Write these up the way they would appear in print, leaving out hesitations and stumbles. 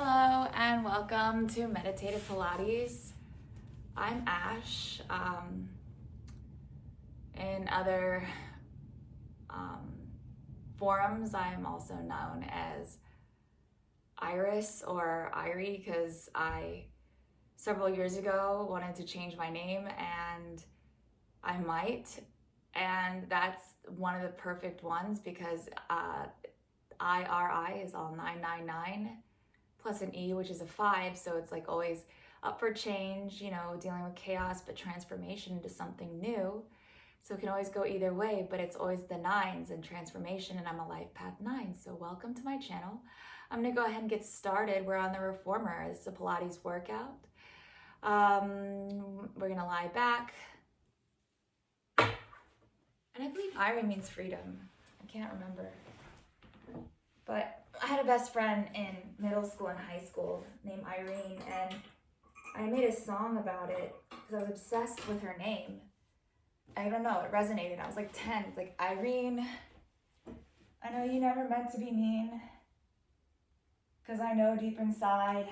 Hello and welcome to Meditative Pilates. I'm Ash. In other forums, I'm also known as Iris or Irie because I, several years ago, wanted to change my name and I might. And that's one of the perfect ones because IRI is all 999. Plus an E, which is a 5, so it's like always up for change, dealing with chaos, but transformation into something new. So it can always go either way, but it's always the 9s and transformation, and I'm a Life Path 9. So welcome to my channel. I'm gonna go ahead and get started. We're on the Reformer. This is a Pilates workout. We're gonna lie back. And I believe Irie means freedom. I can't remember. But I had a best friend in middle school and high school named Irene, and I made a song about it because I was obsessed with her name. I don't know, it resonated. I was like 10. It's like, Irene, I know you never meant to be mean, because I know deep inside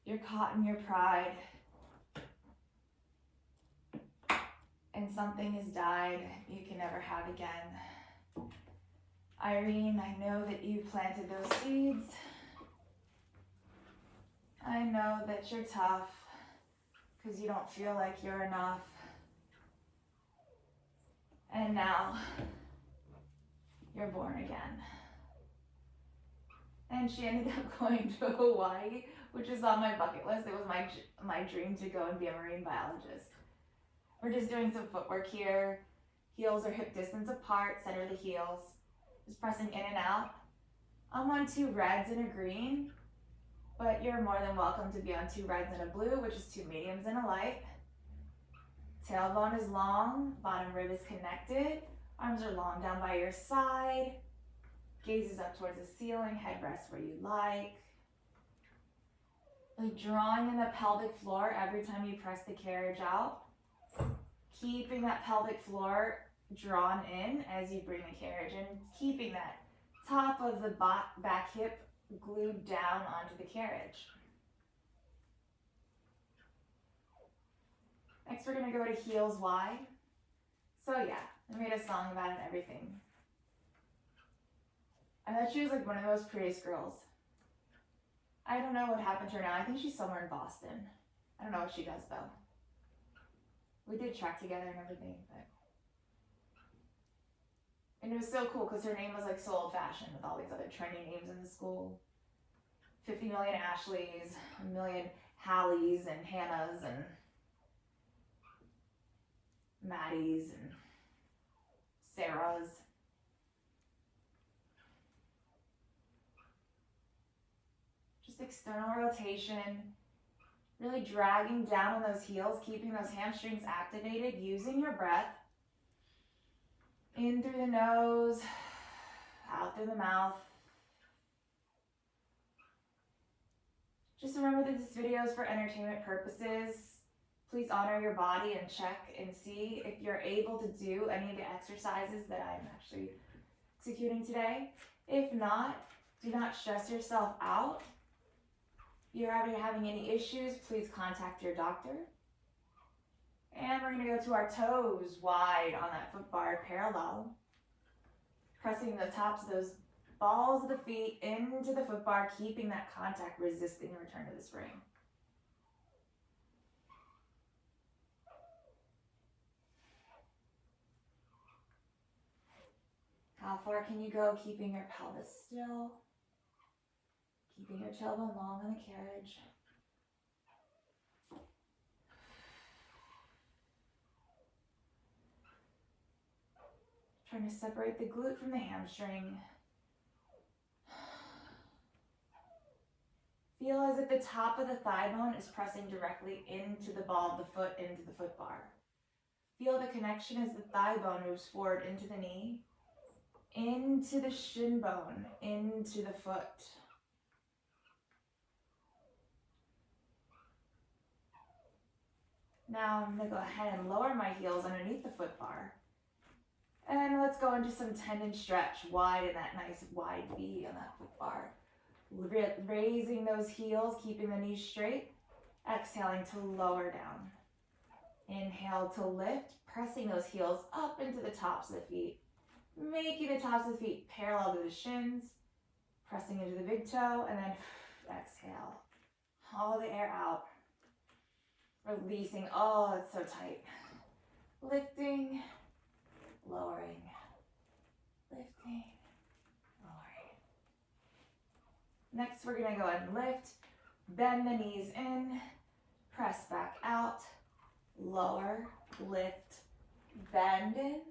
you're caught in your pride, and something has died you can never have again. Irene, I know that you planted those seeds. I know that you're tough because you don't feel like you're enough. And now you're born again. And she ended up going to Hawaii, which is on my bucket list. It was my dream to go and be a marine biologist. We're just doing some footwork here. Heels are hip distance apart, center the heels. Just pressing in and out. I'm on 2 reds and a green, but you're more than welcome to be on 2 reds and a blue, which is 2 mediums and a light. Tailbone is long, bottom rib is connected. Arms are long down by your side. Gaze is up towards the ceiling, head rests where you like. Like drawing in the pelvic floor every time you press the carriage out. Keeping that pelvic floor drawn in as you bring the carriage in, keeping that top of the back hip glued down onto the carriage. Next, we're gonna go to heels wide. So yeah, I made a song about it and everything. I thought she was like one of the most prettiest girls. I don't know what happened to her now. I think she's somewhere in Boston. I don't know what she does though. We did track together and everything, but. And it was so cool because her name was like so old fashioned with all these other trendy names in the school. 50 million Ashleys, a million Halleys and Hannahs and Maddies and Sarahs. Just external rotation, really dragging down on those heels, keeping those hamstrings activated, using your breath. In through the nose, out through the mouth. Just remember that this video is for entertainment purposes. Please honor your body and check and see if you're able to do any of the exercises that I'm actually executing today. If not, do not stress yourself out. If you're having any issues, please contact your doctor. And we're gonna go to our toes wide on that foot bar parallel. Pressing the tops of those balls of the feet into the foot bar, keeping that contact, resisting the return to the spring. How far can you go keeping your pelvis still? Keeping your tailbone long on the carriage. Trying to separate the glute from the hamstring. Feel as if the top of the thigh bone is pressing directly into the ball of the foot, into the foot bar. Feel the connection as the thigh bone moves forward into the knee, into the shin bone, into the foot. Now I'm going to go ahead and lower my heels underneath the foot bar. And let's go into some tendon stretch, wide in that nice wide V on that foot bar. Raising those heels, keeping the knees straight. Exhaling to lower down. Inhale to lift, pressing those heels up into the tops of the feet. Making the tops of the feet parallel to the shins. Pressing into the big toe, and then exhale. All the air out. Releasing, oh, it's so tight. Lifting, lowering. Lifting, lowering. Next, we're gonna go ahead and lift. Bend the knees in. Press back out. Lower, lift, bend in.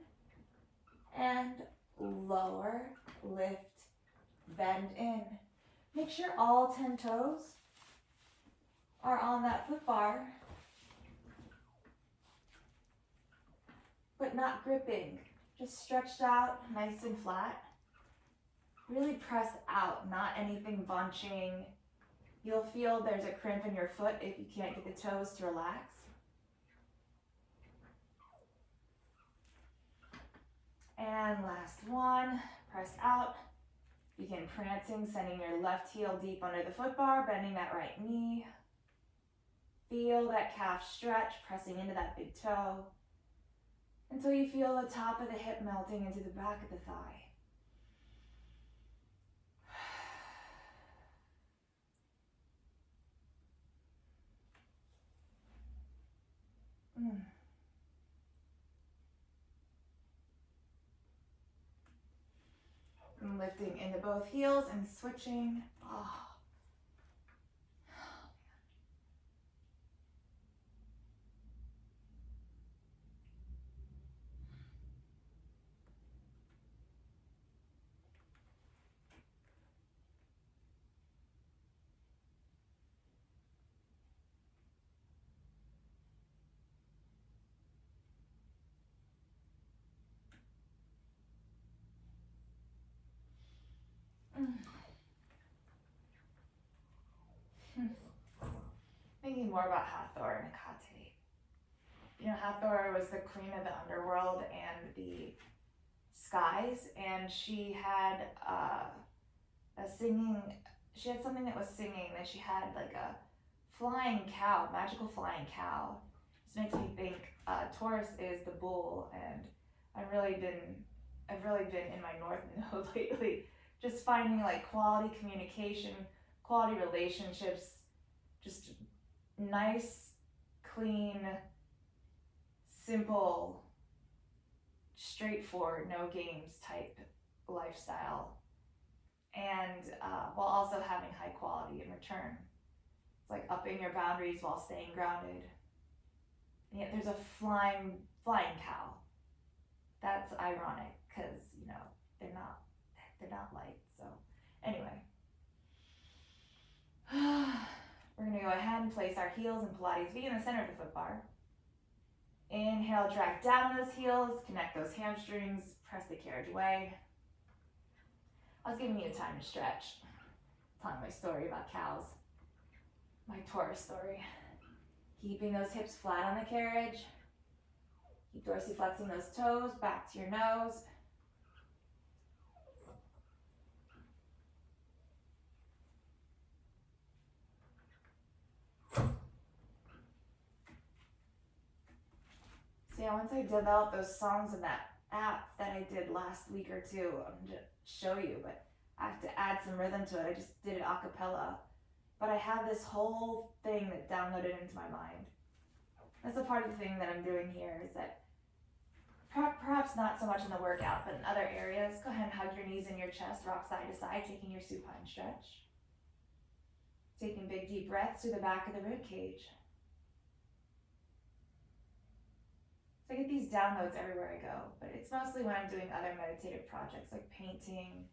And lower, lift, bend in. Make sure all 10 toes are on that foot bar, but not gripping, just stretched out, nice and flat. Really press out, not anything bunching. You'll feel there's a cramp in your foot if you can't get the toes to relax. And last one, press out. Begin prancing, sending your left heel deep under the foot bar, bending that right knee. Feel that calf stretch, pressing into that big toe until you feel the top of the hip melting into the back of the thigh. And lifting into both heels and switching. Oh. Thinking more about Hathor and Hecate. You know, Hathor was the queen of the underworld and the skies, and she had she had something that was singing, that she had like a flying cow, magical flying cow. This makes me think Taurus is the bull, and I've really been in my north node lately, just finding like quality communication, quality relationships, just nice, clean, simple, straightforward, no games type lifestyle, and while also having high quality in return. It's like upping your boundaries while staying grounded. And yet there's a flying cow. That's ironic because, you know, they're not light. So anyway, we're gonna go ahead and place our heels in Pilates V in the center of the foot bar. Inhale, drag down those heels, connect those hamstrings, press the carriage away. I was giving you time to stretch, telling my story about cows, my Taurus story. Keeping those hips flat on the carriage. Keep dorsiflexing those toes back to your nose. So yeah, once I developed those songs in that app that I did last week or two, I'm going to show you, but I have to add some rhythm to it. I just did it a cappella. But I have this whole thing that downloaded into my mind. That's a part of the thing that I'm doing here, is that perhaps not so much in the workout, but in other areas, go ahead and hug your knees in your chest, rock side to side, taking your supine stretch. Taking big deep breaths through the back of the rib cage. So I get these downloads everywhere I go, but it's mostly when I'm doing other meditative projects like painting,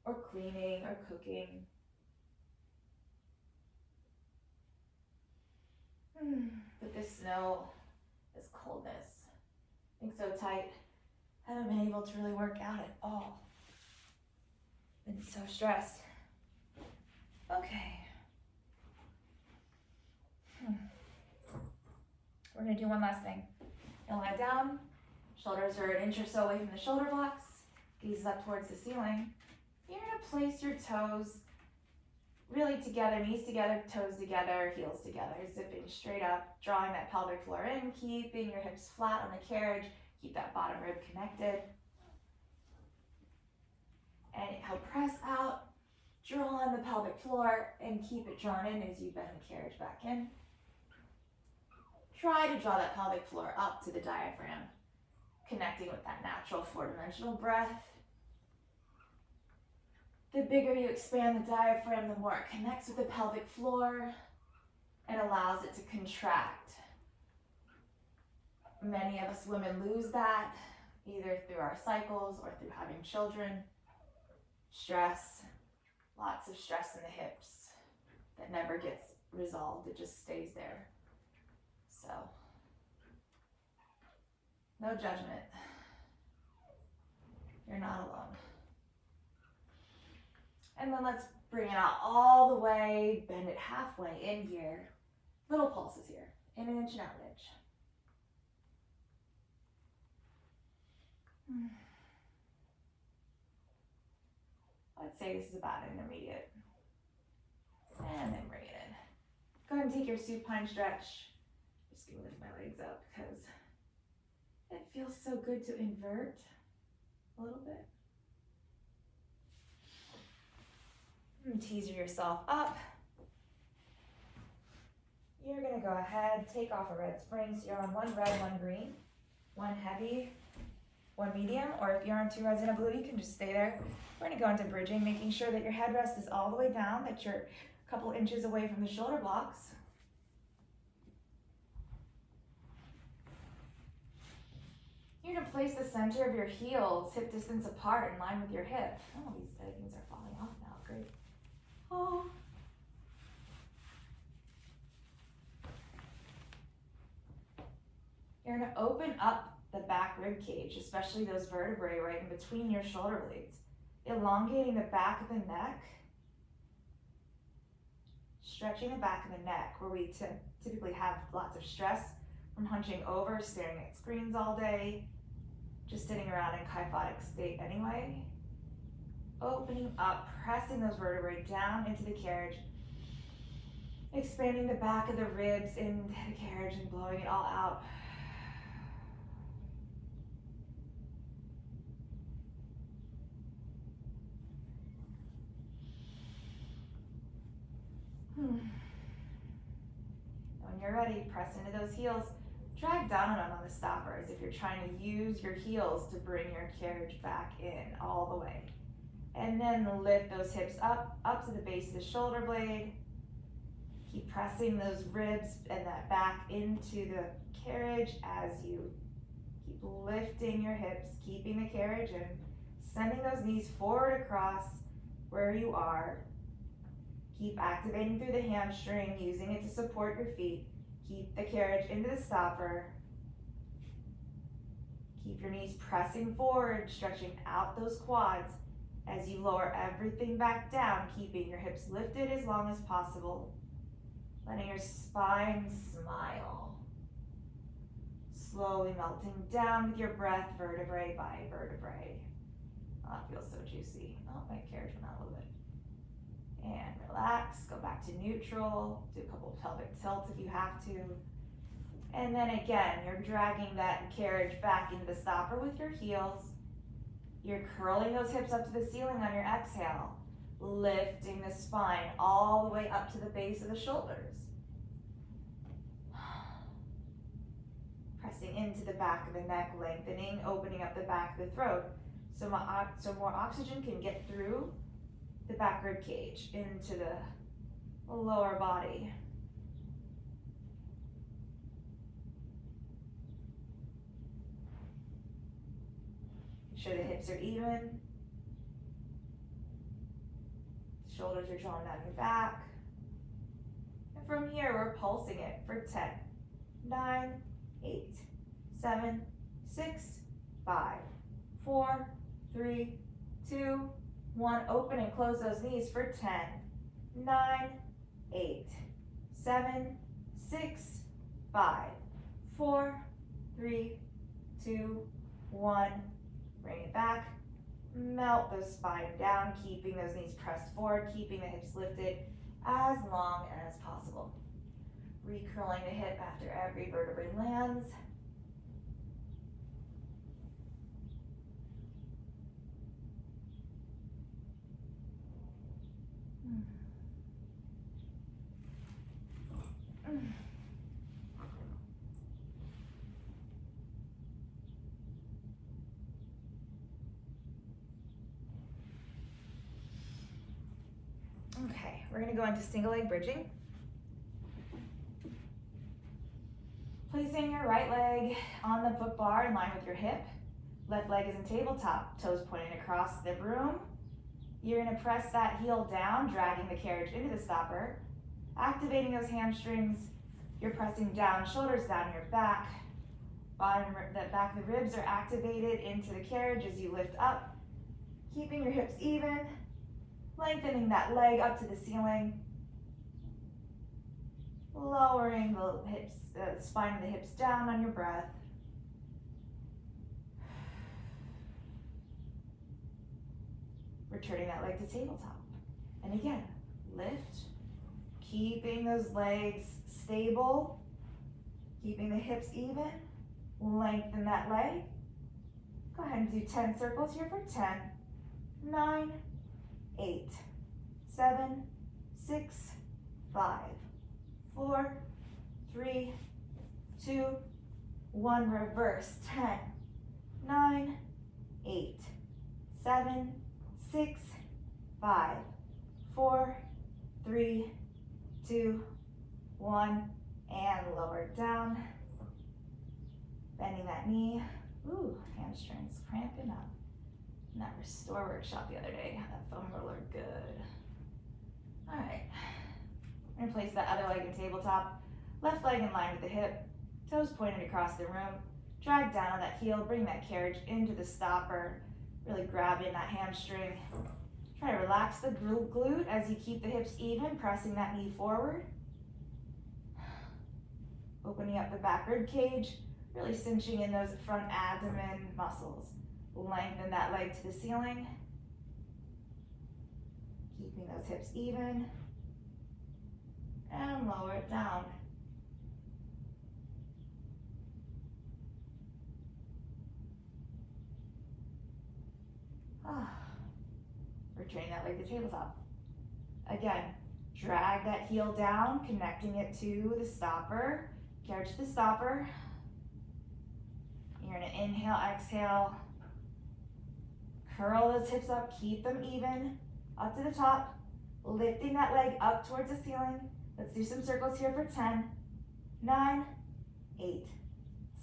or cleaning, or cooking. But this snow, this coldness, things so tight, I haven't been able to really work out at all. Been so stressed. Okay. We're gonna do one last thing. You'll lie down, shoulders are an inch or so away from the shoulder blocks. Gaze up towards the ceiling. You're gonna place your toes really together, knees together, toes together, heels together, zipping straight up, drawing that pelvic floor in, keeping your hips flat on the carriage, keep that bottom rib connected. And inhale, press out, draw on the pelvic floor, and keep it drawn in as you bend the carriage back in. Try to draw that pelvic floor up to the diaphragm, connecting with that natural four-dimensional breath. The bigger you expand the diaphragm, the more it connects with the pelvic floor and allows it to contract. Many of us women lose that, either through our cycles or through having children. Stress, lots of stress in the hips that never gets resolved, it just stays there. So, no judgment. You're not alone. And then let's bring it out all the way, bend it halfway in here. Little pulses here, in an inch and out an inch. Let's say this is about intermediate. And then bring it in. Go ahead and take your supine stretch. Just gonna lift my legs up because it feels so good to invert a little bit. And teaser yourself up. You're gonna go ahead, take off a red spring. So you're on one red, one green, one heavy, one medium, or if you're on two reds and a blue, you can just stay there. We're gonna go into bridging, making sure that your headrest is all the way down, that you're a couple inches away from the shoulder blocks. You're gonna place the center of your heels hip distance apart in line with your hip. Oh, these leggings are falling off now, great. Oh. You're gonna open up the back rib cage, especially those vertebrae right in between your shoulder blades, elongating the back of the neck, stretching the back of the neck where we typically have lots of stress from hunching over, staring at screens all day, just sitting around in kyphotic state anyway. Opening up, pressing those vertebrae down into the carriage, expanding the back of the ribs into the carriage and blowing it all out. When you're ready, press into those heels. Drag down on them on the stopper as if you're trying to use your heels to bring your carriage back in all the way. And then lift those hips up to the base of the shoulder blade. Keep pressing those ribs and that back into the carriage as you keep lifting your hips, keeping the carriage in, sending those knees forward across where you are. Keep activating through the hamstring, using it to support your feet. Keep the carriage into the stopper. Keep your knees pressing forward, stretching out those quads as you lower everything back down, keeping your hips lifted as long as possible. Letting your spine smile. Slowly melting down with your breath, vertebrae by vertebrae. Oh, it feels so juicy. Oh, my carriage went out a little bit. And relax, go back to neutral, do a couple of pelvic tilts if you have to. And then again, you're dragging that carriage back into the stopper with your heels. You're curling those hips up to the ceiling on your exhale, lifting the spine all the way up to the base of the shoulders. Pressing into the back of the neck, lengthening, opening up the back of the throat so more oxygen can get through the back rib cage into the lower body. Make sure the hips are even. Shoulders are drawn down your back. And from here, we're pulsing it for 10, 9, 8, 7, 6, 5, 4, 3, 2, 1. Open and close those knees for 10, 9, 8, 7, 6, 5, 4, 3, 2, 1. Bring it back. melt the spine down, keeping those knees pressed forward, keeping the hips lifted as long as possible. Recurling the hip after every vertebrae lands. Okay, we're going to go into single leg bridging. Placing your right leg on the foot bar in line with your hip. Left leg is in tabletop, toes pointing across the room. You're going to press that heel down, dragging the carriage into the stopper. Activating those hamstrings. You're pressing down, shoulders down your back. The back of the ribs are activated into the carriage as you lift up. Keeping your hips even. Lengthening that leg up to the ceiling. Lowering the hips, spine of the hips down on your breath. Returning that leg to tabletop. And again, lift. Keeping those legs stable. Keeping the hips even. Lengthen that leg. Go ahead and do 10 circles here for 10, 9, 8, 7, 6, 5, 4, 3, 2, 1. Reverse. 10, 9, 8, 7, 6, 5, 4, 3, 2, 1. And lower down. Bending that knee. Ooh, hamstrings cramping up. In that restore workshop the other day, that foam roller, good. All right, we're gonna place that other leg in tabletop. Left leg in line with the hip, toes pointed across the room. Drag down on that heel, bring that carriage into the stopper, really grabbing that hamstring. Try to relax the glute as you keep the hips even, pressing that knee forward. Opening up the back rib cage, really cinching in those front abdomen muscles. Lengthen that leg to the ceiling. Keeping those hips even. And lower it down. Returning that leg to tabletop. Again, drag that heel down, connecting it to the stopper. Carriage to the stopper. You're gonna inhale, exhale. Curl those hips up, keep them even. Up to the top, lifting that leg up towards the ceiling. Let's do some circles here for 10, 9, 8,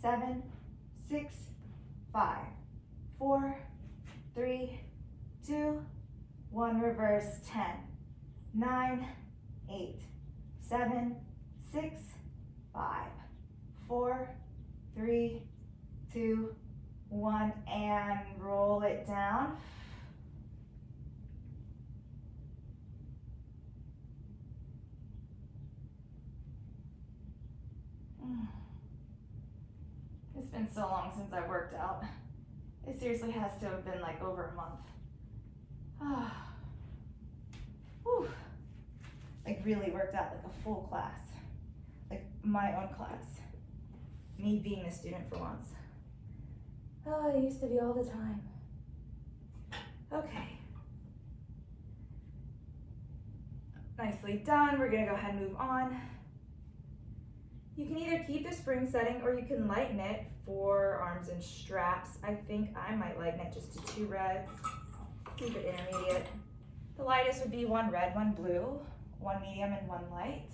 7, 6, 5, 4, 3, 2, 1. Reverse. 10, 9, 8, 7, 6, 5, 4, 3, 2, 1, and roll it down. It's been so long since I worked out. It seriously has to have been like over a month. Whew. Like really worked out, like a full class. Like my own class. Me being a student for once. Oh, I used to be all the time. Okay. Nicely done. We're gonna go ahead and move on. You can either keep the spring setting or you can lighten it for arms and straps. I think I might lighten it just to 2 reds. Keep it intermediate. The lightest would be 1 red, 1 blue, 1 medium, and 1 light.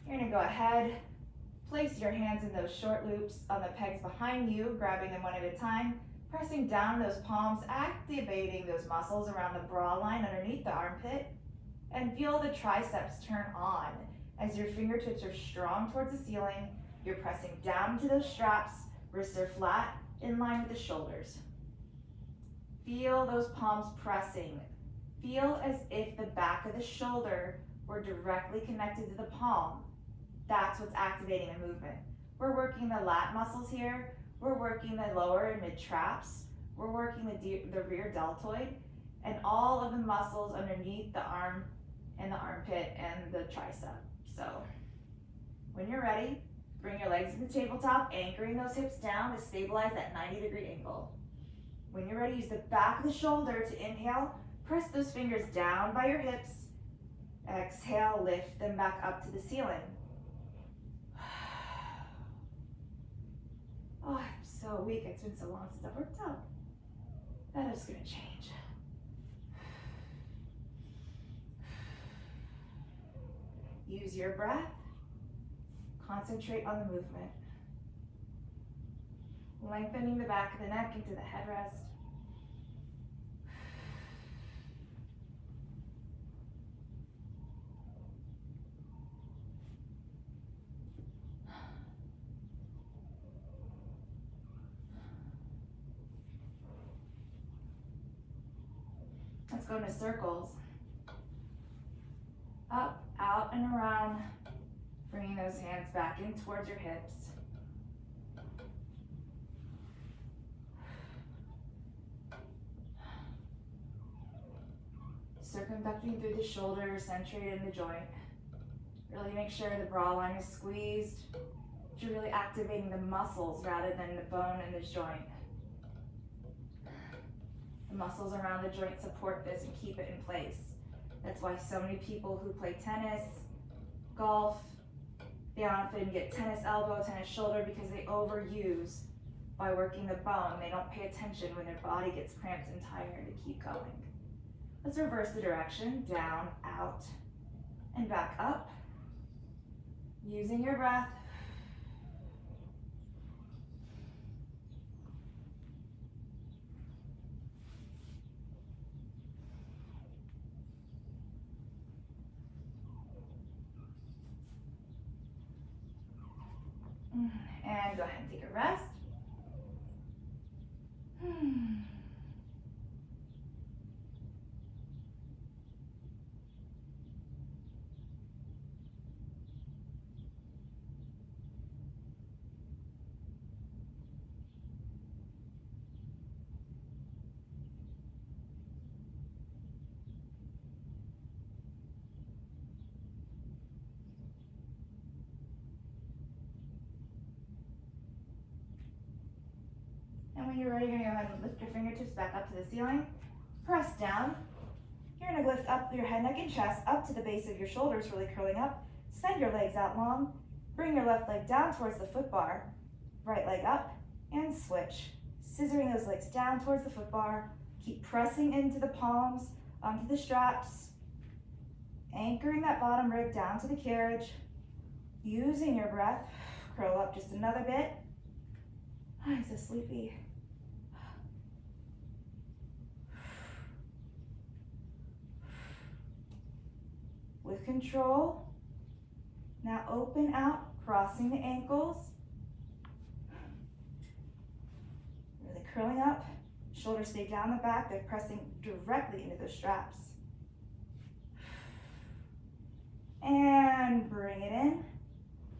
You're gonna go ahead, place your hands in those short loops on the pegs behind you, grabbing them one at a time, pressing down those palms, activating those muscles around the bra line underneath the armpit, and feel the triceps turn on. As your fingertips are strong towards the ceiling, you're pressing down to those straps, wrists are flat, in line with the shoulders. Feel those palms pressing. Feel as if the back of the shoulder were directly connected to the palm. That's what's activating the movement. We're working the lat muscles here. We're working the lower and mid traps. we're working the rear deltoid and all of the muscles underneath the arm and the armpit and the tricep. So when you're ready, bring your legs to the tabletop, anchoring those hips down to stabilize that 90-degree angle. When you're ready, use the back of the shoulder to inhale. Press those fingers down by your hips. Exhale, lift them back up to the ceiling. Oh, I'm so weak. It's been so long since I've worked out. That is gonna change. Use your breath. Concentrate on the movement. Lengthening the back of the neck into the headrest. Let's go into circles. Up, out, and around. Bringing those hands back in towards your hips. Circumducting through the shoulder, centering in the joint. Really make sure the bra line is squeezed. You're really activating the muscles rather than the bone in this joint. The muscles around the joint support this and keep it in place. That's why so many people who play tennis, golf, they often get tennis elbow, tennis shoulder because they overuse by working the bone. They don't pay attention when their body gets cramped and tired to keep going. Let's reverse the direction, down, out, and back up. Using your breath. And go ahead and take a rest. And when you're ready, you're gonna go ahead and lift your fingertips back up to the ceiling. Press down. You're gonna lift up your head, neck, and chest up to the base of your shoulders, really curling up. Send your legs out long. Bring your left leg down towards the foot bar. Right leg up and switch. Scissoring those legs down towards the foot bar. Keep pressing into the palms, onto the straps. Anchoring that bottom rib down to the carriage. Using your breath. Curl up just another bit. I'm so sleepy. With control. Now open out, crossing the ankles. Really curling up. Shoulders stay down the back. They're pressing directly into those straps. And bring it in.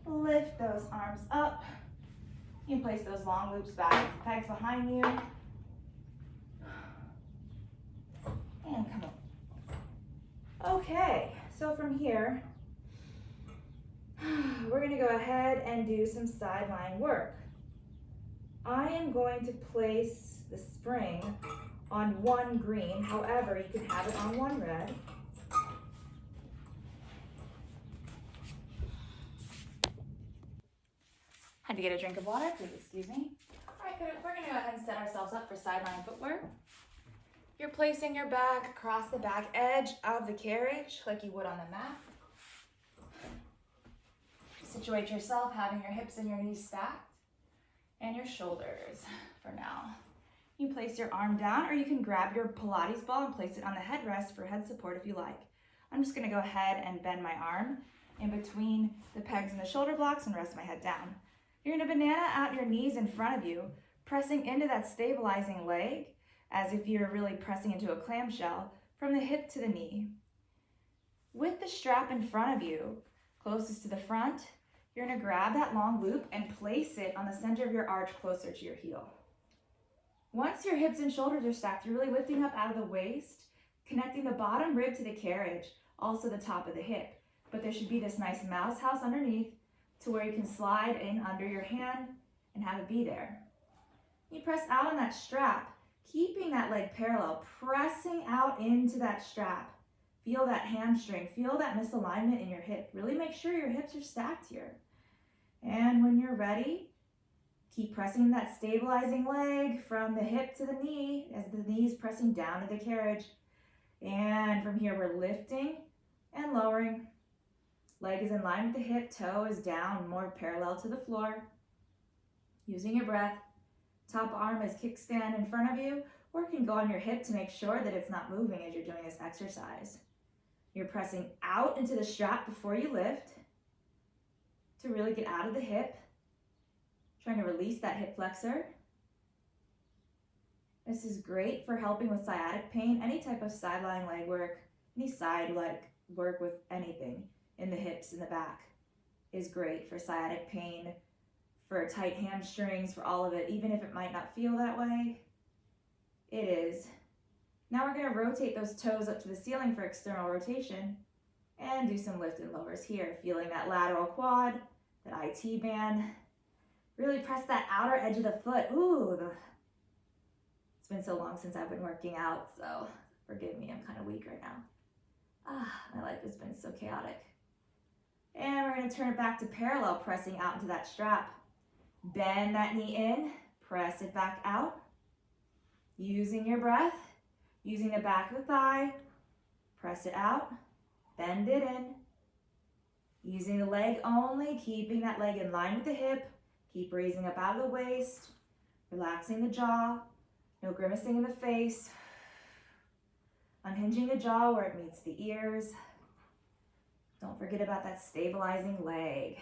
Lift those arms up. You can place those long loops back, pegs behind you. And come on. Okay, so from here, we're gonna go ahead and do some sideline work. I am going to place the spring on one green. However, you can have it on one red. Had to get a drink of water, please excuse me. All right, good. We're gonna go ahead and set ourselves up for sideline footwork. You're placing your back across the back edge of the carriage like you would on the mat. Situate yourself, having your hips and your knees stacked and your shoulders for now. You place your arm down, or you can grab your Pilates ball and place it on the headrest for head support if you like. I'm just gonna go ahead and bend my arm in between the pegs and the shoulder blocks and rest my head down. You're gonna banana out your knees in front of you, pressing into that stabilizing leg as if you're really pressing into a clamshell from the hip to the knee. With the strap in front of you, closest to the front, you're gonna grab that long loop and place it on the center of your arch closer to your heel. Once your hips and shoulders are stacked, you're really lifting up out of the waist, connecting the bottom rib to the carriage, also the top of the hip. But there should be this nice mouse house underneath to where you can slide in under your hand and have it be there. You press out on that strap, keeping that leg parallel, pressing out into that strap. Feel that hamstring, feel that misalignment in your hip. Really make sure your hips are stacked here. And when you're ready, keep pressing that stabilizing leg from the hip to the knee as the knee is pressing down to the carriage. And from here, we're lifting and lowering. Leg is in line with the hip, toe is down, more parallel to the floor. Using your breath. Top arm is kickstand in front of you, or it can go on your hip to make sure that it's not moving as you're doing this exercise. You're pressing out into the strap before you lift to really get out of the hip. Trying to release that hip flexor. This is great for helping with sciatic pain, any type of side lying leg work, any side leg work with anything in the hips, in the back is great for sciatic pain, for tight hamstrings, for all of it, even if it might not feel that way, it is. Now we're going to rotate those toes up to the ceiling for external rotation and do some lift and lowers here, feeling that lateral quad, that IT band. Really press that outer edge of the foot. It's been so long since I've been working out, so forgive me, I'm kind of weak right now. My life has been so chaotic. And we're going to turn it back to parallel, pressing out into that strap. Bend that knee in, press it back out. Using your breath, using the back of the thigh, press it out, bend it in. Using the leg only, keeping that leg in line with the hip. Keep raising up out of the waist, relaxing the jaw, no grimacing in the face. Unhinging the jaw where it meets the ears. Don't forget about that stabilizing leg.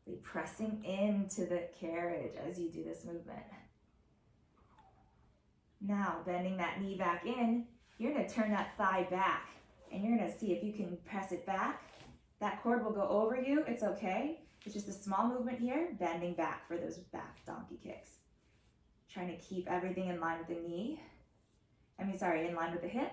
Be pressing into the carriage as you do this movement. Now, bending that knee back in, you're going to turn that thigh back, and you're going to see if you can press it back. That cord will go over you. It's okay. It's just a small movement here, bending back for those back donkey kicks. Trying to keep everything in line with the knee. In line with the hip.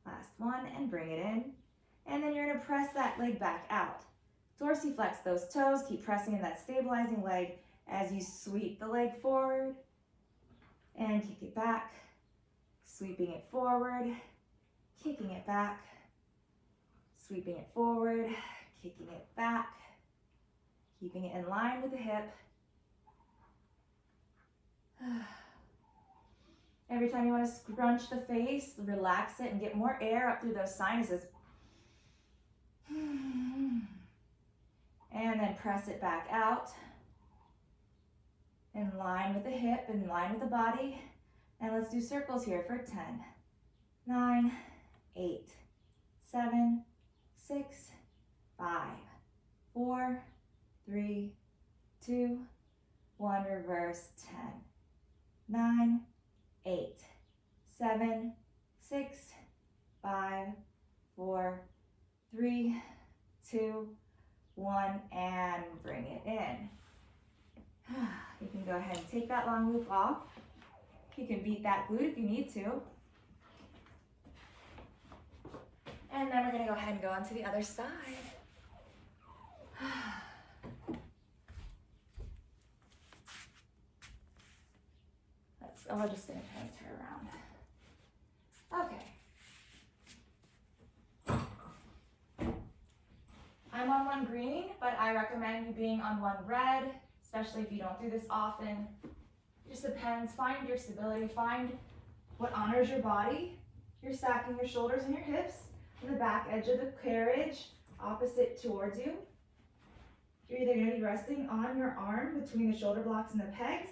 Last one, and bring it in. And then you're going to press that leg back out. Dorsiflex those toes, keep pressing in that stabilizing leg as you sweep the leg forward and kick it back, sweeping it forward, kicking it back, sweeping it forward, kicking it back, keeping it in line with the hip. Every time you want to scrunch the face, relax it and get more air up through those sinuses. And then press it back out. In line with the hip, in line with the body. And let's do circles here for 10, 9, 8, 7, 6, 5, 4, 3, 2, 1, reverse, 10, 9, 8, 7, 6, 5, 4, 3, 2, 1, and bring it in. You can go ahead and take that long loop off. You can beat that glute if you need to. And then we're going to go ahead and go on to the other side. We're just going to try to turn around. Okay. I'm on one green, but I recommend you being on one red, especially if you don't do this often. It just depends. Find your stability. Find what honors your body. You're stacking your shoulders and your hips on the back edge of the carriage, opposite towards you. You're either going to be resting on your arm between the shoulder blocks and the pegs,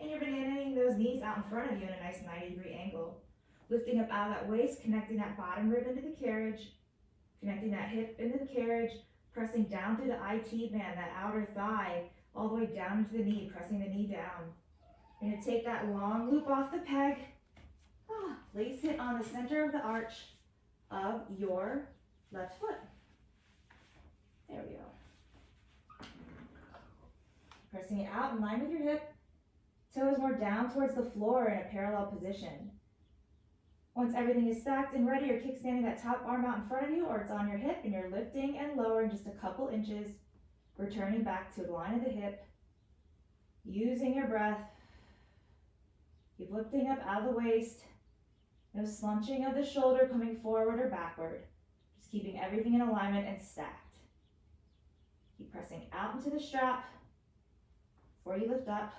and you're bringing those knees out in front of you in a nice 90-degree angle. Lifting up out of that waist, connecting that bottom rib into the carriage, connecting that hip into the carriage, pressing down through the IT band, that outer thigh, all the way down into the knee, pressing the knee down. You're going to take that long loop off the peg, place it on the center of the arch of your left foot. pressing it out in line with your hip. Toes more down towards the floor in a parallel position. Once everything is stacked and ready, you're kickstanding that top arm out in front of you, or it's on your hip, and you're lifting and lowering just a couple inches, returning back to the line of the hip, using your breath. Keep lifting up out of the waist. No slunching of the shoulder coming forward or backward. Just keeping everything in alignment and stacked. Keep pressing out into the strap before you lift up.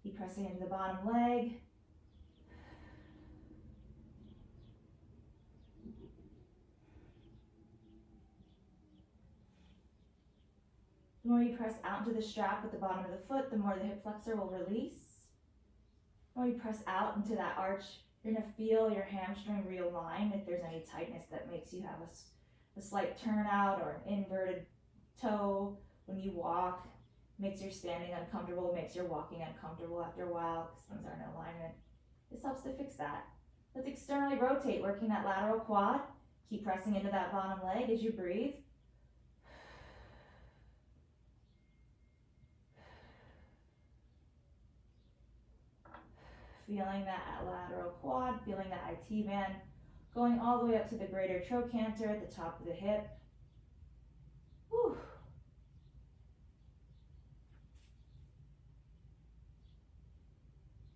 Keep pressing into the bottom leg. The more you press out into the strap with the bottom of the foot, the more the hip flexor will release. The more you press out into that arch, you're going to feel your hamstring realign if there's any tightness that makes you have a slight turnout or an inverted toe when you walk. Makes your standing uncomfortable, makes your walking uncomfortable after a while because things aren't in alignment. This helps to fix that. Let's externally rotate, working that lateral quad. Keep pressing into that bottom leg as you breathe. Feeling that lateral quad, feeling that IT band, going all the way up to the greater trochanter at the top of the hip. Whew.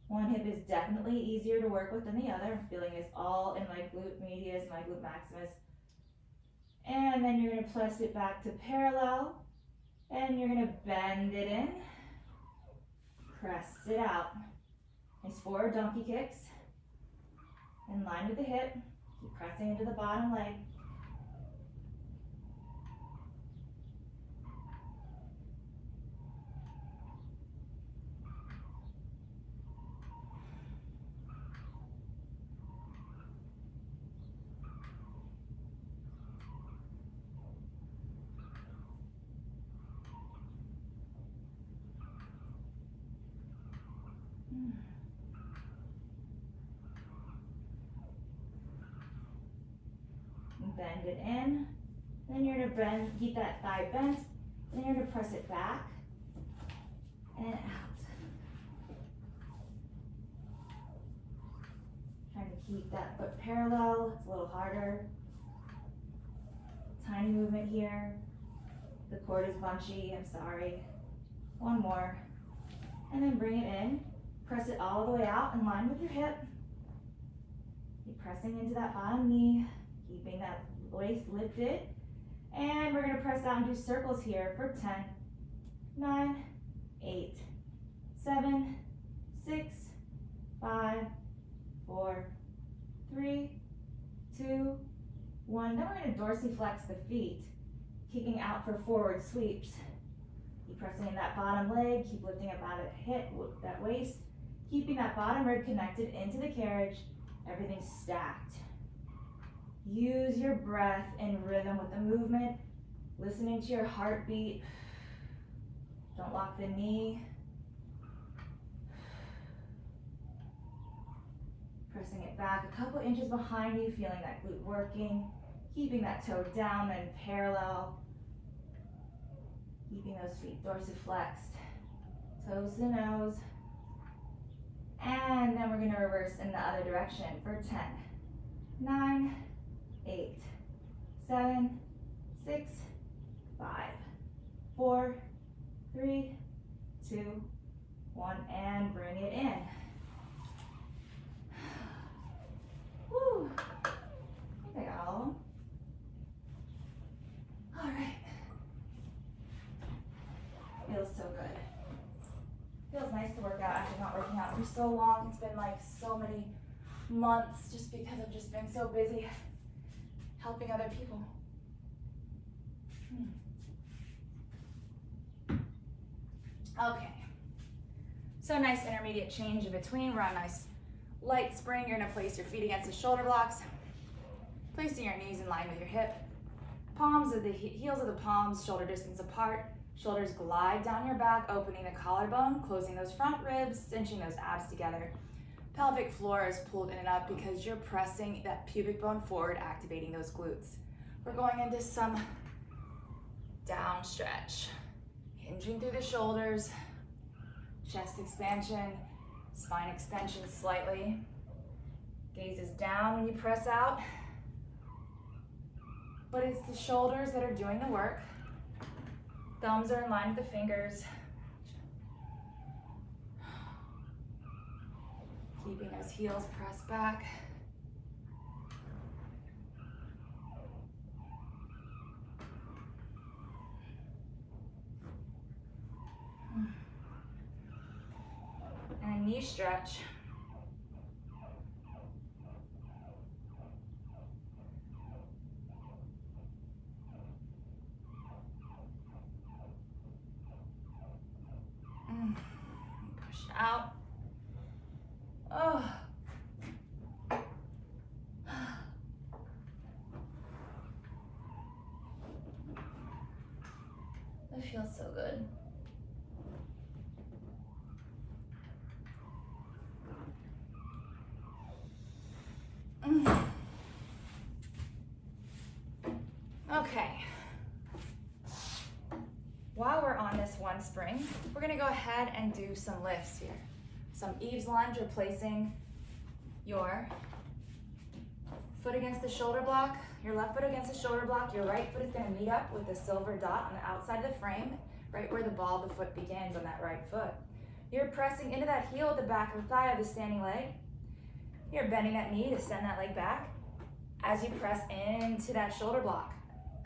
One hip is definitely easier to work with than the other. I'm feeling this all in my glute medius, my glute maximus. And then you're going to press it back to parallel. And you're going to bend it in. Press it out. Nice forward donkey kicks. In line with the hip. Keep pressing into the bottom leg. Bend it in. Then you're going to keep that thigh bent. Then you're going to press it back and out. Trying to keep that foot parallel. It's a little harder. Tiny movement here. The cord is bunchy. I'm sorry. One more. And then bring it in. Press it all the way out in line with your hip. Keep pressing into that bottom knee. Keeping that waist lifted. And we're going to press out and do circles here for 10, 9, 8, 7, 6, 5, 4, 3, 2, 1. Then we're going to dorsiflex the feet, kicking out for forward sweeps. Keep pressing in that bottom leg. Keep lifting up out of the hip, that waist. Keeping that bottom rib connected into the carriage. Everything's stacked. Use your breath in rhythm with the movement, listening to your heartbeat. Don't lock the knee. Pressing it back a couple inches behind you, feeling that glute working, keeping that toe down and parallel. Keeping those feet dorsiflexed, toes to nose. And then we're going to reverse in the other direction for 10, 9, 8, 7, 6, 5, 4, 3, 2, 1, and bring it in. Woo. I think I got all of them. All right. Feels so good. Feels nice to work out after not working out for so long. It's been like so many months just because I've just been so busy helping other people. Okay. So nice intermediate change in between. We're on nice light spring. You're gonna place your feet against the shoulder blocks, placing your knees in line with your hip. Palms of the heels of the palms, shoulder distance apart. Shoulders glide down your back, opening the collarbone, closing those front ribs, cinching those abs together. Pelvic floor is pulled in and up because you're pressing that pubic bone forward, activating those glutes. We're going into some down stretch. Hinging through the shoulders, chest expansion, spine extension slightly. Gaze is down when you press out, but it's the shoulders that are doing the work. Thumbs are in line with the fingers. Keeping those heels pressed back. And a knee stretch. Push out. Oh. That feels so good. Okay. While we're on this one spring, we're gonna go ahead and do some lifts here. Some Eve's lunge, or placing your foot against the shoulder block, your left foot against the shoulder block, your right foot is gonna meet up with the silver dot on the outside of the frame, right where the ball of the foot begins on that right foot. You're pressing into that heel with the back of the thigh of the standing leg. You're bending that knee to send that leg back as you press into that shoulder block.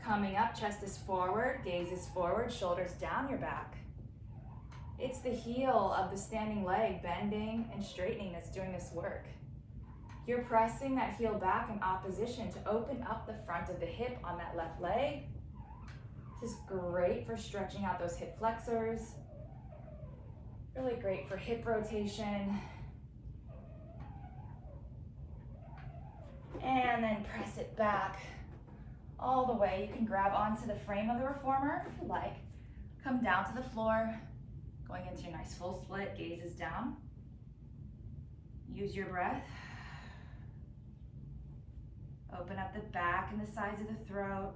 Coming up, chest is forward, gaze is forward, shoulders down your back. It's the heel of the standing leg bending and straightening that's doing this work. You're pressing that heel back in opposition to open up the front of the hip on that left leg. This is great for stretching out those hip flexors. Really great for hip rotation. And then press it back all the way. You can grab onto the frame of the reformer if you like. Come down to the floor, going into your nice full split, gaze is down. Use your breath. Open up the back and the sides of the throat.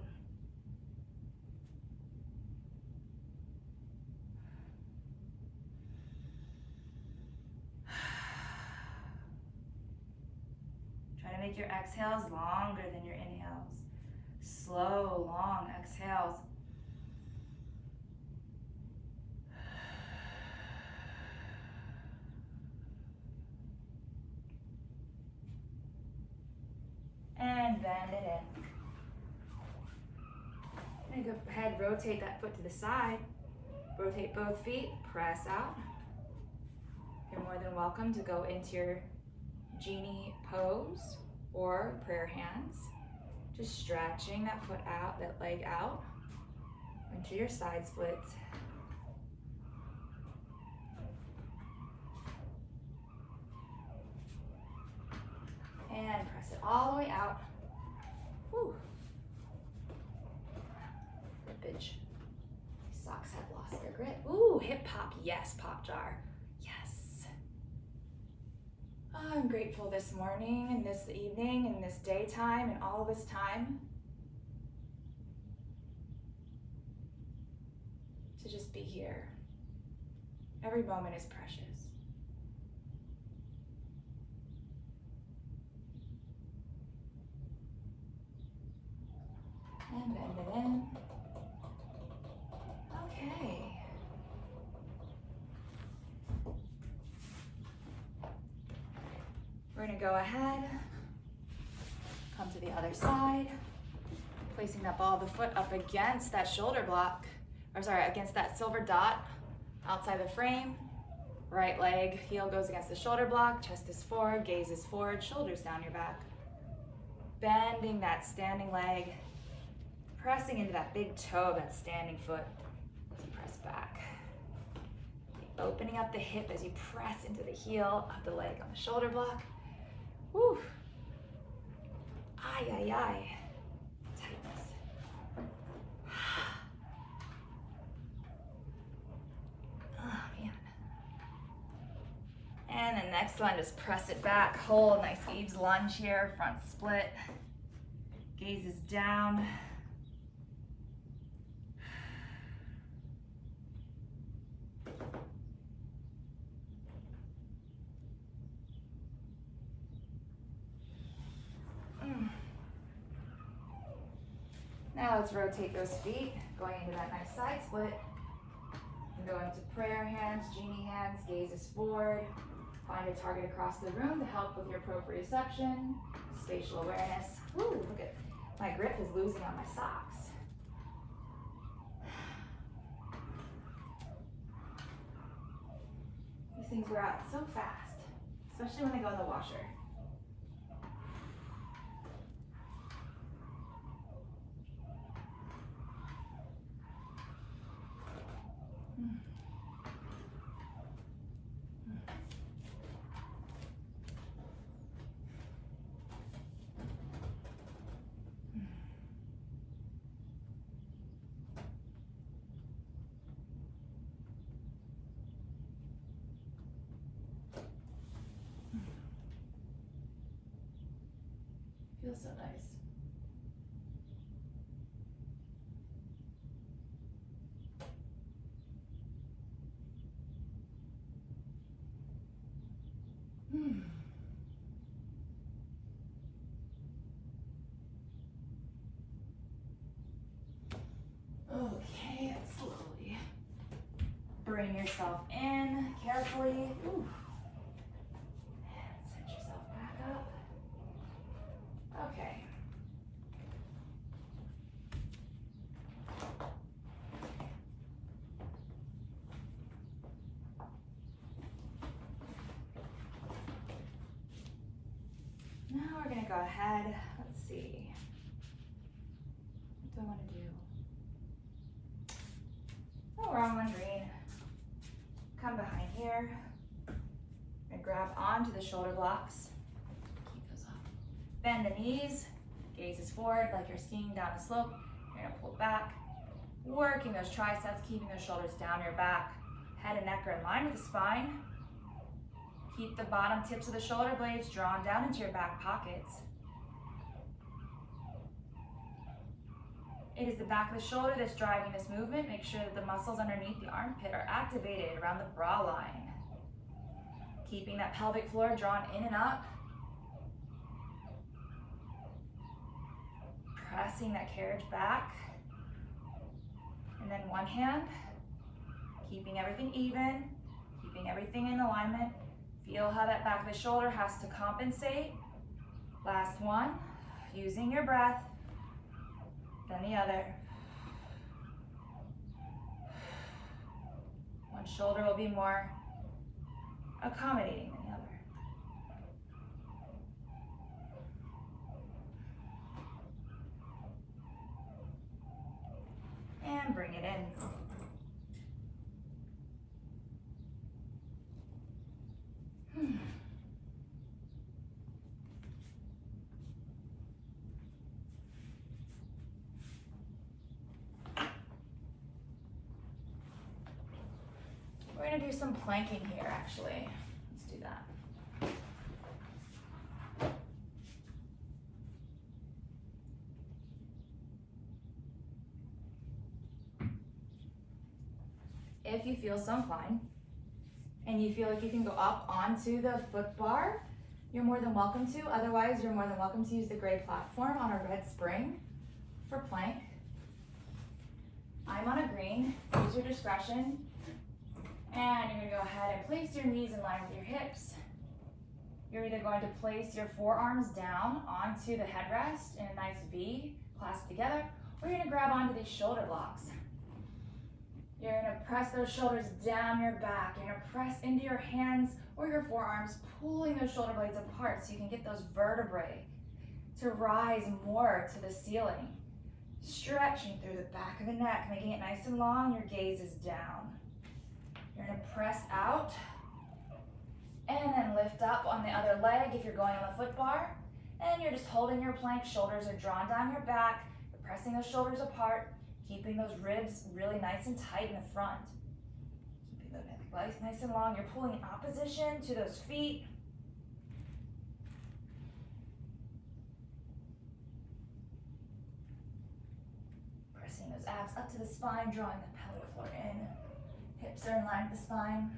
Try to make your exhales longer than your inhales. Slow, long exhales. And bend it in. And go ahead, rotate that foot to the side. Rotate both feet, press out. You're more than welcome to go into your genie pose or prayer hands. Just stretching that foot out, that leg out into your side splits. And press it all the way out. Whew. Rippage. Socks have lost their grip. Ooh, hip pop, yes, pop jar. Yes. Oh, I'm grateful this morning and this evening and this daytime and all this time to just be here. Every moment is precious. And bend it in. Okay. We're gonna go ahead, come to the other side, placing that ball of the foot up against that shoulder block, against that silver dot outside the frame. Right leg, heel goes against the shoulder block, chest is forward, gaze is forward, shoulders down your back. Bending that standing leg, pressing into that big toe of that standing foot as you press back. Opening up the hip as you press into the heel of the leg on the shoulder block. Woo! Ay, ay, ay. Tightness. next one, just press it back, hold, nice Eve's lunge here, front split, gaze is down. Now let's rotate those feet, going into that nice side split. And go into prayer hands, genie hands, gaze is forward. Find a target across the room to help with your proprioception, spatial awareness. Ooh, look at, my grip is losing on my socks. These things wear out so fast, especially when they go in the washer. Feels so nice. Okay, slowly bring yourself in carefully. Ooh. And set yourself back up. Okay. Now we're going to go ahead. Let's see. What do I want to do? Oh, we're on one green. Come behind here. And grab onto the shoulder blocks. Keep those off. Bend the knees. Gaze is forward like you're skiing down a slope. You're going to pull back. Working those triceps, keeping those shoulders down your back. Head and neck are in line with the spine. Keep the bottom tips of the shoulder blades drawn down into your back pockets. It is the back of the shoulder that's driving this movement. Make sure that the muscles underneath the armpit are activated around the bra line. Keeping that pelvic floor drawn in and up. Pressing that carriage back. And then one hand, keeping everything even, keeping everything in alignment. Feel how that back of the shoulder has to compensate. Last one, using your breath, then the other. One shoulder will be more accommodating than the other. And bring it in. We're going to do some planking here, actually. Let's do that. If you feel so inclined, and you feel like you can go up onto the foot bar, you're more than welcome to. Otherwise, you're more than welcome to use the gray platform on a red spring for plank. I'm on a green. Use your discretion. And you're going to go ahead and place your knees in line with your hips. You're either going to place your forearms down onto the headrest in a nice V, clasped together, or you're going to grab onto these shoulder blocks. You're going to press those shoulders down your back. You're going to press into your hands or your forearms, pulling those shoulder blades apart so you can get those vertebrae to rise more to the ceiling. Stretching through the back of the neck, making it nice and long. Your gaze is down. You're going to press out and then lift up on the other leg if you're going on the foot bar. And you're just holding your plank. Shoulders are drawn down your back. You're pressing those shoulders apart, keeping those ribs really nice and tight in the front. Keeping Nice and long. You're pulling in opposition to those feet. Pressing those abs up to the spine, drawing the pelvic floor in. Hips are in line with the spine.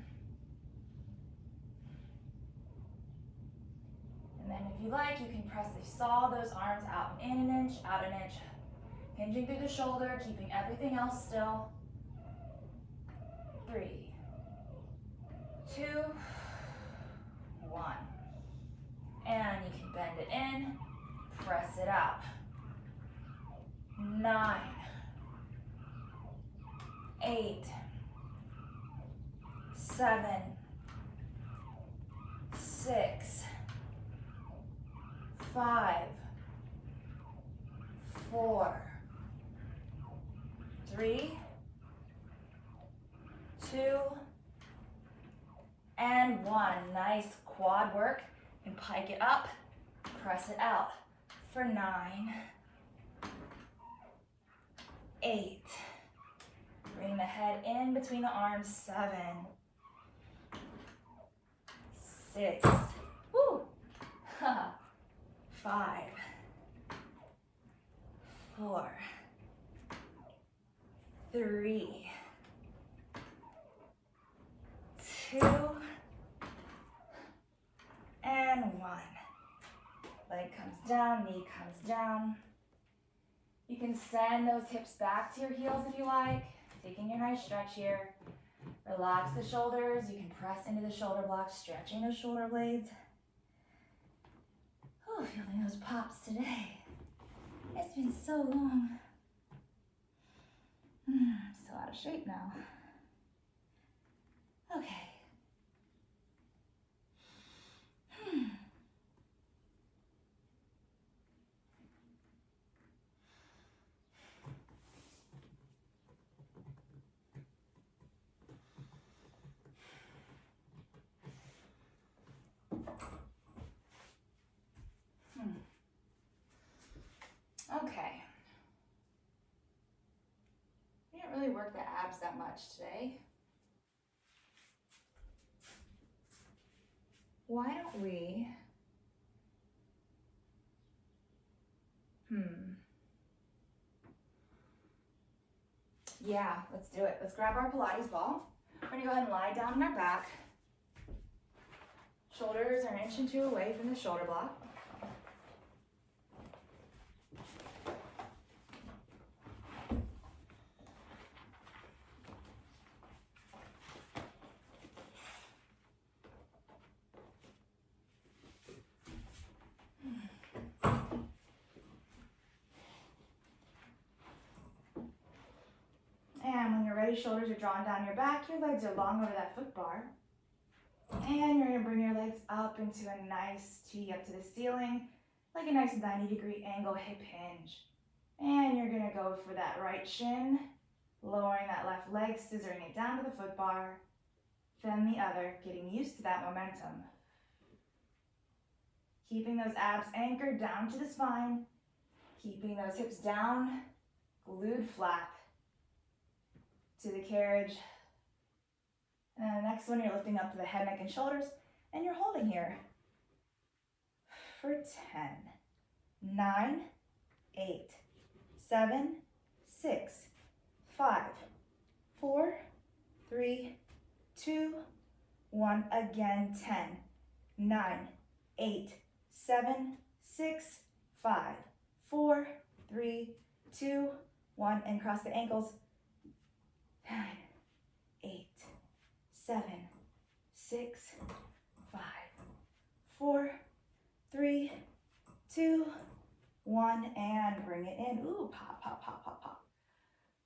And then if you like, you can saw those arms out in an inch, out an inch. Hinging through the shoulder, keeping everything else still. 3, 2, 1. And you can bend it in, press it out. 9, 8, 7, 6, 5, 4, 3, 2, and 1. Nice quad work. And pike it up, press it out for 9, 8. Bring the head in between the arms. 7, 6, woo, 5, 4, 3, 2, and 1. Leg comes down, knee comes down. You can send those hips back to your heels if you like. Taking a nice stretch here. Relax the shoulders. You can press into the shoulder blocks, stretching those shoulder blades. Oh, feeling those pops today. It's been so long. I'm so out of shape now. Okay. Okay. We didn't really work the abs that much today. Why don't we, yeah, let's do it. Let's grab our Pilates ball. We're gonna go ahead and lie down on our back. Shoulders are an inch or 2 away from the shoulder block. And when you're ready, shoulders are drawn down your back, your legs are long over that foot bar. And you're gonna bring your legs up into a nice T up to the ceiling, like a nice 90-degree angle hip hinge. And you're gonna go for that right shin, lowering that left leg, scissoring it down to the foot bar, then the other, getting used to that momentum. Keeping those abs anchored down to the spine, keeping those hips down, glued flat to the carriage. And then the next one, you're lifting up to the head, neck, and shoulders, and you're holding here for 10, 9, 8, 7, 6, 5, 4, 3, 2, 1. Again, 10, 9, 8, 7, 6, 5, 4, 3, 2, 1. And cross the ankles. 9, 8, 7, 6, 5, 4, 3, 2, 1, and bring it in. Ooh, pop, pop, pop, pop, pop.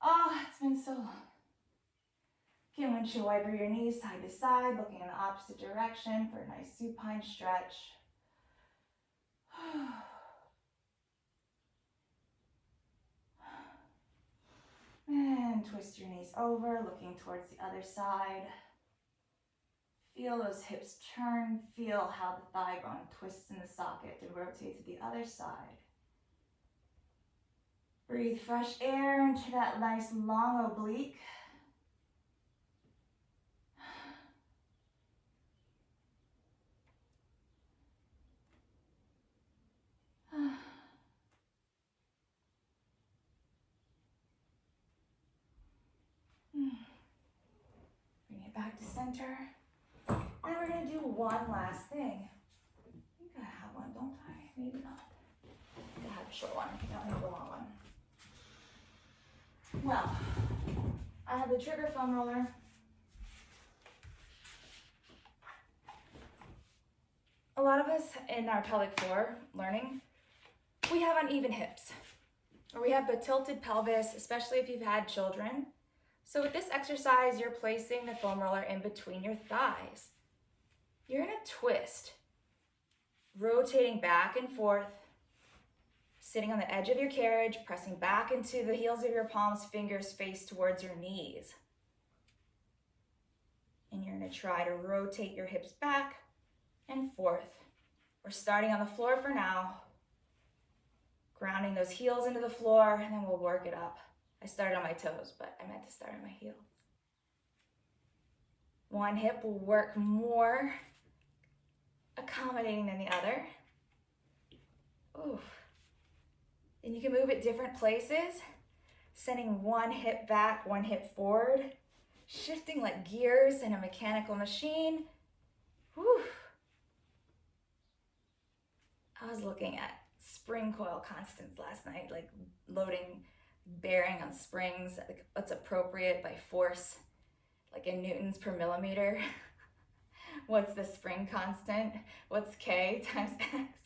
Oh, it's been so long. You can windshield wiper your knees side to side, looking in the opposite direction for a nice supine stretch. And twist your knees over, looking towards the other side. Feel those hips turn. Feel how the thigh bone twists in the socket to rotate to the other side. Breathe fresh air into that nice long oblique. Get back to center. And we're gonna do one last thing. I think I have one, don't I? Maybe not. I have a short one, I don't have a long one. Well, I have the trigger foam roller. A lot of us in our pelvic floor learning, we have uneven hips, or we have a tilted pelvis, especially if you've had children. So with this exercise, you're placing the foam roller in between your thighs. You're gonna twist, rotating back and forth, sitting on the edge of your carriage, pressing back into the heels of your palms, fingers face towards your knees. And you're gonna try to rotate your hips back and forth. We're starting on the floor for now, grounding those heels into the floor, and then we'll work it up. I started on my toes, but I meant to start on my heels. One hip will work more accommodating than the other. Ooh. And you can move it different places, sending one hip back, one hip forward, shifting like gears in a mechanical machine. Whew. I was looking at spring coil constants last night, like loading bearing on springs, like what's appropriate by force, like in newtons per millimeter. What's the spring constant? What's K times X?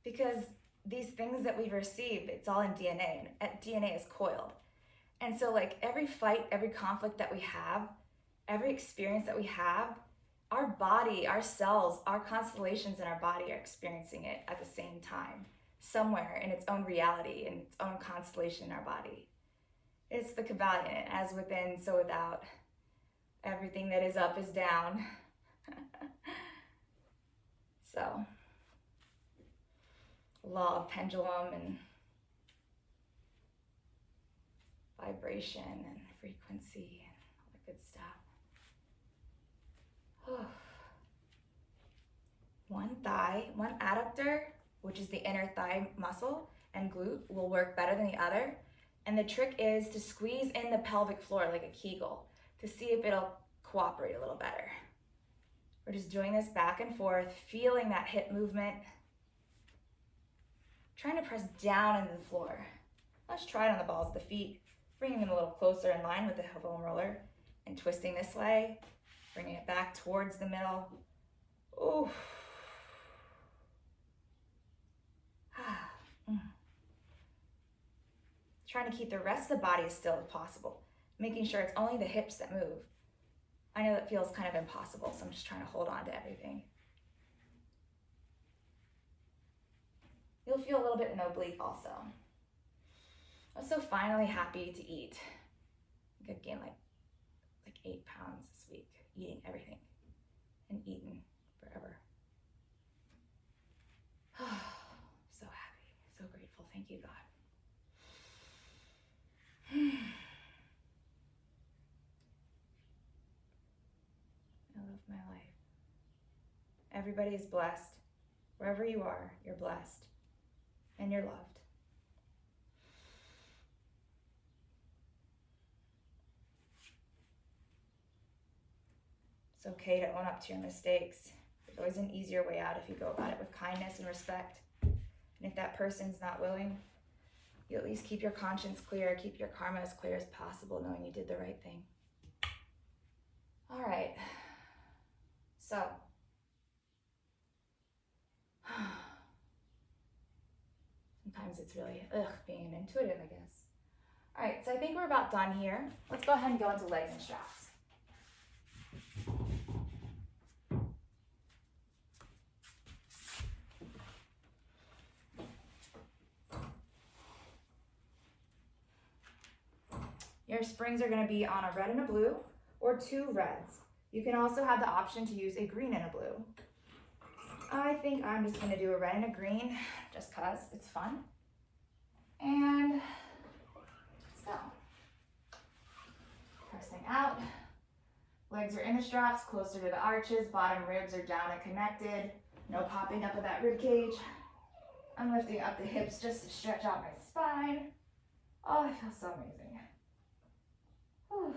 Because these things that we receive, it's all in DNA, and DNA is coiled. And so like every fight, every conflict that we have, every experience that we have, our body, our cells, our constellations in our body are experiencing it at the same time, somewhere in its own reality, in its own constellation in our body. It's the Kybalion, as within, so without. Everything that is up is down. So, law of pendulum and vibration and frequency and all that good stuff. One thigh, one adductor, which is the inner thigh muscle, and glute will work better than the other. And the trick is to squeeze in the pelvic floor like a Kegel to see if it'll cooperate a little better. We're just doing this back and forth, feeling that hip movement, trying to press down into the floor. Let's try it on the balls of the feet, bringing them a little closer in line with the foam roller and twisting this way, bringing it back towards the middle. Ooh. Trying to keep the rest of the body as still as possible, making sure it's only the hips that move. I know that feels kind of impossible, so I'm just trying to hold on to everything. You'll feel a little bit in the oblique also. I'm so finally happy to eat. I think I've gained like 8 pounds this week, eating everything and eaten forever. So happy, so grateful. Thank you, God. I love my life. Everybody is blessed. Wherever you are, you're blessed and you're loved. It's okay to own up to your mistakes. There's always an easier way out if you go about it with kindness and respect. And if that person's not willing, you at least keep your conscience clear, keep your karma as clear as possible, knowing you did the right thing. All right. So, sometimes it's really, being intuitive, I guess. All right, so I think we're about done here. Let's go ahead and go into legs and straps. Your springs are going to be on a red and a blue, or 2 reds. You can also have the option to use a green and a blue. I think I'm just going to do a red and a green, just because it's fun. And let's go. Pressing out. Legs are in the straps, closer to the arches. Bottom ribs are down and connected. No popping up of that rib cage. I'm lifting up the hips just to stretch out my spine. Oh, I feel so amazing. Whew.